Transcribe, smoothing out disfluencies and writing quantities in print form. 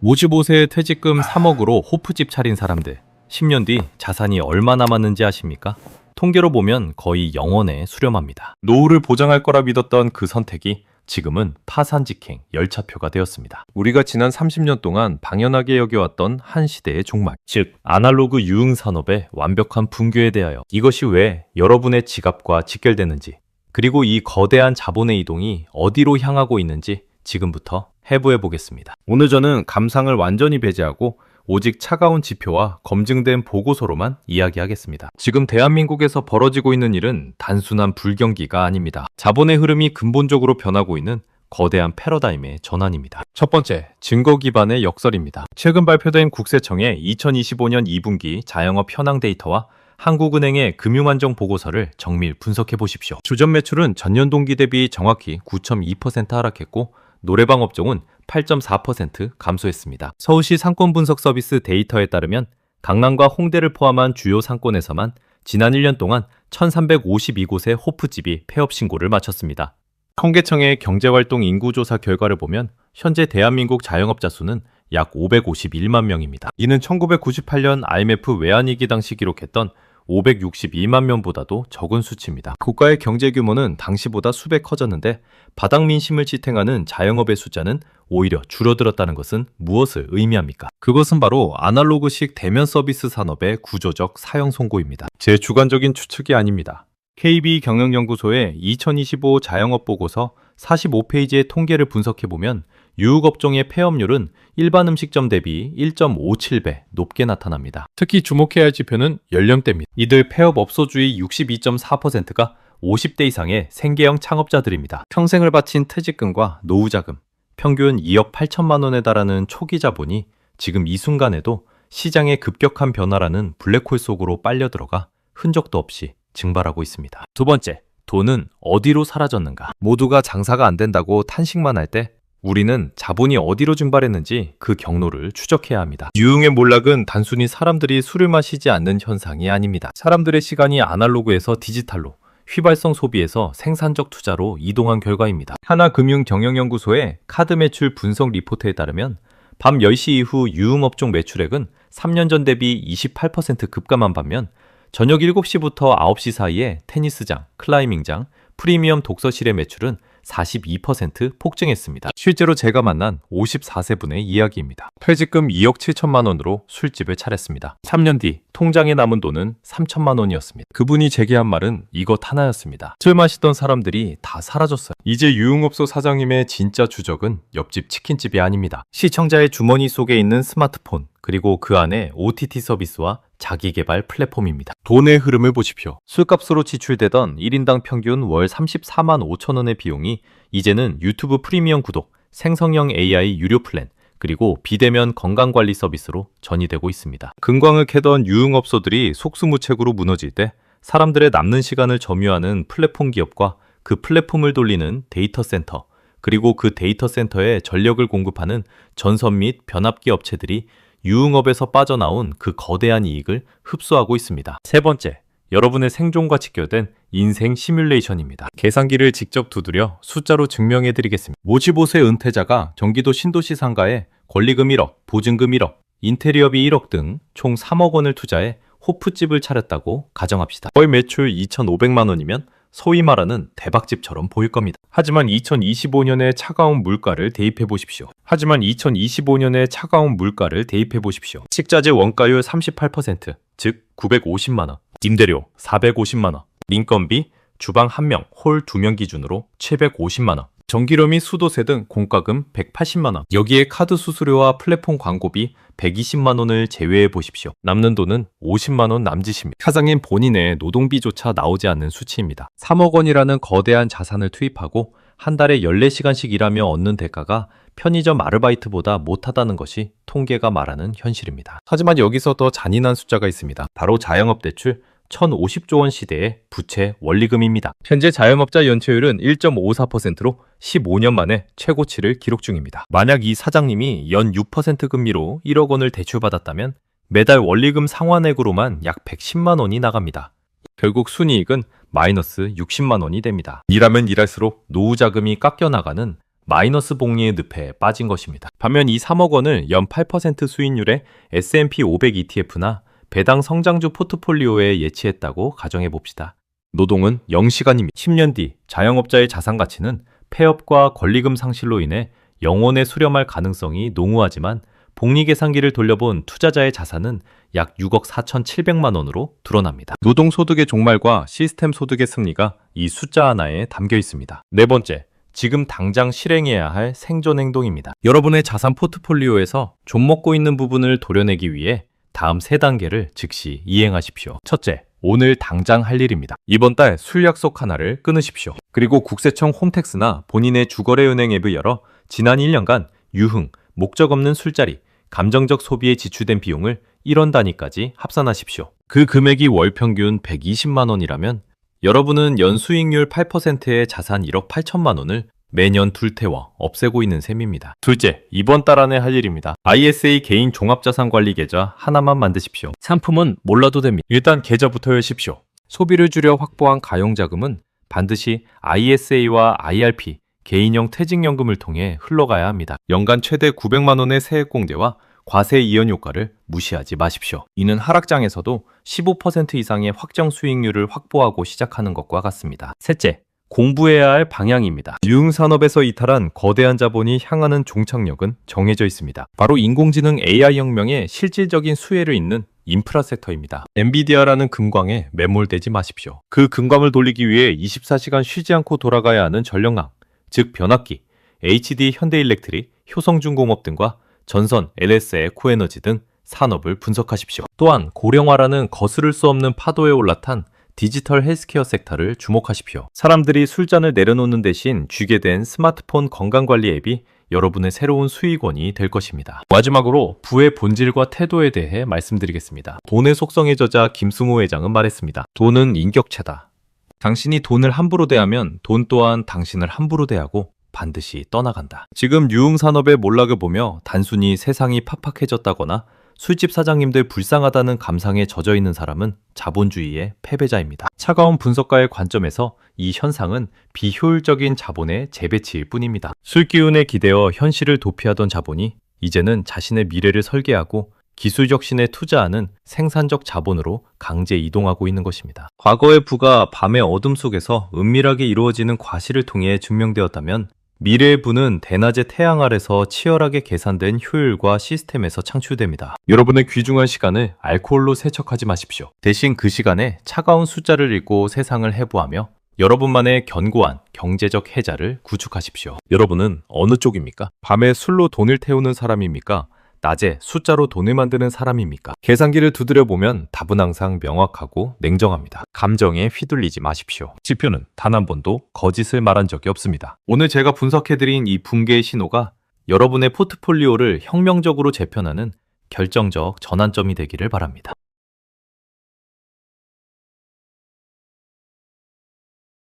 55세 퇴직금 3억으로 호프집 차린 사람들, 10년 뒤 자산이 얼마 남았는지 아십니까? 통계로 보면 거의 0원에 수렴합니다. 노후를 보장할 거라 믿었던 그 선택이 지금은 파산직행, 열차표가 되었습니다. 우리가 지난 30년 동안 방연하게 여겨왔던 한 시대의 종말, 즉 아날로그 유흥산업의 완벽한 붕괴에 대하여 이것이 왜 여러분의 지갑과 직결되는지, 그리고 이 거대한 자본의 이동이 어디로 향하고 있는지 지금부터 해부해 보겠습니다. 오늘 저는 감상을 완전히 배제하고 오직 차가운 지표와 검증된 보고서로만 이야기하겠습니다. 지금 대한민국에서 벌어지고 있는 일은 단순한 불경기가 아닙니다. 자본의 흐름이 근본적으로 변하고 있는 거대한 패러다임의 전환입니다. 첫 번째, 증거 기반의 역설입니다. 최근 발표된 국세청의 2025년 2분기 자영업 현황 데이터와 한국은행의 금융안정 보고서를 정밀 분석해 보십시오. 주전 매출은 전년 동기 대비 정확히 9.2% 하락했고 노래방 업종은 8.4% 감소했습니다. 서울시 상권 분석 서비스 데이터에 따르면 강남과 홍대를 포함한 주요 상권에서만 지난 1년 동안 1352곳의 호프집이 폐업 신고를 마쳤습니다. 통계청의 경제활동 인구조사 결과를 보면 현재 대한민국 자영업자 수는 약 551만 명입니다. 이는 1998년 IMF 외환위기 당시 기록했던 562만 명보다도 적은 수치입니다. 국가의 경제 규모는 당시보다 수배 커졌는데 바닥 민심을 지탱하는 자영업의 숫자는 오히려 줄어들었다는 것은 무엇을 의미합니까? 그것은 바로 아날로그식 대면 서비스 산업의 구조적 사형 선고입니다. 제 주관적인 추측이 아닙니다. KB경영연구소의 2025 자영업 보고서 45페이지의 통계를 분석해보면 유흥업종의 폐업률은 일반 음식점 대비 1.57배 높게 나타납니다. 특히 주목해야 할 지표는 연령대입니다. 이들 폐업업소주의 62.4%가 50대 이상의 생계형 창업자들입니다. 평생을 바친 퇴직금과 노후자금, 평균 2억 8천만 원에 달하는 초기 자본이 지금 이 순간에도 시장의 급격한 변화라는 블랙홀 속으로 빨려 들어가 흔적도 없이 증발하고 있습니다. 두 번째, 돈은 어디로 사라졌는가? 모두가 장사가 안 된다고 탄식만 할 때 우리는 자본이 어디로 증발했는지 그 경로를 추적해야 합니다. 유흥의 몰락은 단순히 사람들이 술을 마시지 않는 현상이 아닙니다. 사람들의 시간이 아날로그에서 디지털로, 휘발성 소비에서 생산적 투자로 이동한 결과입니다. 하나금융경영연구소의 카드 매출 분석 리포트에 따르면 밤 10시 이후 유흥업종 매출액은 3년 전 대비 28% 급감한 반면 저녁 7시부터 9시 사이에 테니스장, 클라이밍장, 프리미엄 독서실의 매출은 42% 폭증했습니다. 실제로 제가 만난 54세 분의 이야기입니다. 퇴직금 2억 7천만 원으로 술집을 차렸습니다. 3년 뒤 통장에 남은 돈은 3천만 원이었습니다. 그분이 제게 한 말은 이것 하나였습니다. 술 마시던 사람들이 다 사라졌어요. 이제 유흥업소 사장님의 진짜 주적은 옆집 치킨집이 아닙니다. 시청자의 주머니 속에 있는 스마트폰, 그리고 그 안에 OTT 서비스와 자기개발 플랫폼입니다. 돈의 흐름을 보십시오. 술값으로 지출되던 1인당 평균 월 34만 5천 원의 비용이 이제는 유튜브 프리미엄 구독, 생성형 AI 유료 플랜, 그리고 비대면 건강관리 서비스로 전이되고 있습니다. 금광을 캐던 유흥업소들이 속수무책으로 무너질 때 사람들의 남는 시간을 점유하는 플랫폼 기업과 그 플랫폼을 돌리는 데이터 센터, 그리고 그 데이터 센터에 전력을 공급하는 전선 및 변압기 업체들이 유흥업에서 빠져나온 그 거대한 이익을 흡수하고 있습니다. 세 번째, 여러분의 생존과 직결된 인생 시뮬레이션입니다. 계산기를 직접 두드려 숫자로 증명해드리겠습니다. 55세 은퇴자가 경기도 신도시 상가에 권리금 1억, 보증금 1억, 인테리어비 1억 등 총 3억 원을 투자해 호프집을 차렸다고 가정합시다. 월 매출 2,500만 원이면 소위 말하는 대박집처럼 보일 겁니다. 하지만 2025년에 차가운 물가를 대입해 보십시오. 식자재 원가율 38%, 즉 950만 원, 임대료 450만 원, 인건비 주방 1명, 홀 2명 기준으로 750만 원, 전기료 및 수도세 등 공과금 180만 원, 여기에 카드 수수료와 플랫폼 광고비 120만 원을 제외해 보십시오. 남는 돈은 50만 원 남짓입니다. 사장님 본인의 노동비조차 나오지 않는 수치입니다. 3억 원이라는 거대한 자산을 투입하고 한 달에 14시간씩 일하며 얻는 대가가 편의점 아르바이트보다 못하다는 것이 통계가 말하는 현실입니다. 하지만 여기서 더 잔인한 숫자가 있습니다. 바로 자영업 대출 1,050조 원 시대의 부채 원리금입니다. 현재 자영업자 연체율은 1.54%로 15년 만에 최고치를 기록 중입니다. 만약 이 사장님이 연 6% 금리로 1억 원을 대출받았다면 매달 원리금 상환액으로만 약 110만 원이 나갑니다. 결국 순이익은 마이너스 60만 원이 됩니다. 일하면 일할수록 노후 자금이 깎여 나가는 마이너스 복리의 늪에 빠진 것입니다. 반면 이 3억 원을 연 8% 수익률의 S&P 500 ETF나 배당 성장주 포트폴리오에 예치했다고 가정해 봅시다. 노동은 0시간입니다. 10년 뒤 자영업자의 자산 가치는 폐업과 권리금 상실로 인해 영원에 수렴할 가능성이 농후하지만 복리 계산기를 돌려본 투자자의 자산은 약 6억 4,700만 원으로 드러납니다. 노동소득의 종말과 시스템 소득의 승리가 이 숫자 하나에 담겨 있습니다. 네 번째, 지금 당장 실행해야 할 생존 행동입니다. 여러분의 자산 포트폴리오에서 좀 먹고 있는 부분을 도려내기 위해 다음 3단계를 즉시 이행하십시오. 첫째, 오늘 당장 할 일입니다. 이번 달 술 약속 하나를 끊으십시오. 그리고 국세청 홈택스나 본인의 주거래은행 앱을 열어 지난 1년간 유흥, 목적 없는 술자리, 감정적 소비에 지출된 비용을 1원 단위까지 합산하십시오. 그 금액이 월 평균 120만 원이라면 여러분은 연 수익률 8%의 자산 1억 8천만 원을 매년 둘태워 없애고 있는 셈입니다. 둘째, 이번 달 안에 할 일입니다. ISA 개인 종합자산관리 계좌 하나만 만드십시오. 상품은 몰라도 됩니다. 일단 계좌부터 여십시오. 소비를 줄여 확보한 가용자금은 반드시 ISA와 IRP, 개인형 퇴직연금을 통해 흘러가야 합니다. 연간 최대 900만 원의 세액공제와 과세 이연 효과를 무시하지 마십시오. 이는 하락장에서도 15% 이상의 확정 수익률을 확보하고 시작하는 것과 같습니다. 셋째, 공부해야 할 방향입니다. 유흥산업에서 이탈한 거대한 자본이 향하는 종착역은 정해져 있습니다. 바로 인공지능 AI 혁명의 실질적인 수혜를 잇는 인프라 섹터입니다. 엔비디아라는 금광에 매몰되지 마십시오. 그 금광을 돌리기 위해 24시간 쉬지 않고 돌아가야 하는 전력망, 즉 변압기, HD 현대일렉트릭, 효성중공업 등과 전선, LS 에코에너지 등 산업을 분석하십시오. 또한 고령화라는 거스를 수 없는 파도에 올라탄 디지털 헬스케어 섹터를 주목하십시오. 사람들이 술잔을 내려놓는 대신 쥐게 된 스마트폰 건강관리 앱이 여러분의 새로운 수익원이 될 것입니다. 마지막으로 부의 본질과 태도에 대해 말씀드리겠습니다. 돈의 속성의 저자 김승호 회장은 말했습니다. 돈은 인격체다. 당신이 돈을 함부로 대하면 돈 또한 당신을 함부로 대하고 반드시 떠나간다. 지금 유흥산업의 몰락을 보며 단순히 세상이 팍팍해졌다거나 술집 사장님들 불쌍하다는 감상에 젖어 있는 사람은 자본주의의 패배자입니다. 차가운 분석가의 관점에서 이 현상은 비효율적인 자본의 재배치일 뿐입니다. 술기운에 기대어 현실을 도피하던 자본이 이제는 자신의 미래를 설계하고 기술 혁신에 투자하는 생산적 자본으로 강제 이동하고 있는 것입니다. 과거의 부가 밤의 어둠 속에서 은밀하게 이루어지는 과실을 통해 증명되었다면 미래의 부는 대낮의 태양 아래서 치열하게 계산된 효율과 시스템에서 창출됩니다. 여러분의 귀중한 시간을 알코올로 세척하지 마십시오. 대신 그 시간에 차가운 숫자를 읽고 세상을 해부하며 여러분만의 견고한 경제적 해자를 구축하십시오. 여러분은 어느 쪽입니까? 밤에 술로 돈을 태우는 사람입니까? 낮에 숫자로 돈을 만드는 사람입니까? 계산기를 두드려 보면 답은 항상 명확하고 냉정합니다. 감정에 휘둘리지 마십시오. 지표는 단 한 번도 거짓을 말한 적이 없습니다. 오늘 제가 분석해드린 이 붕괴의 신호가 여러분의 포트폴리오를 혁명적으로 재편하는 결정적 전환점이 되기를 바랍니다.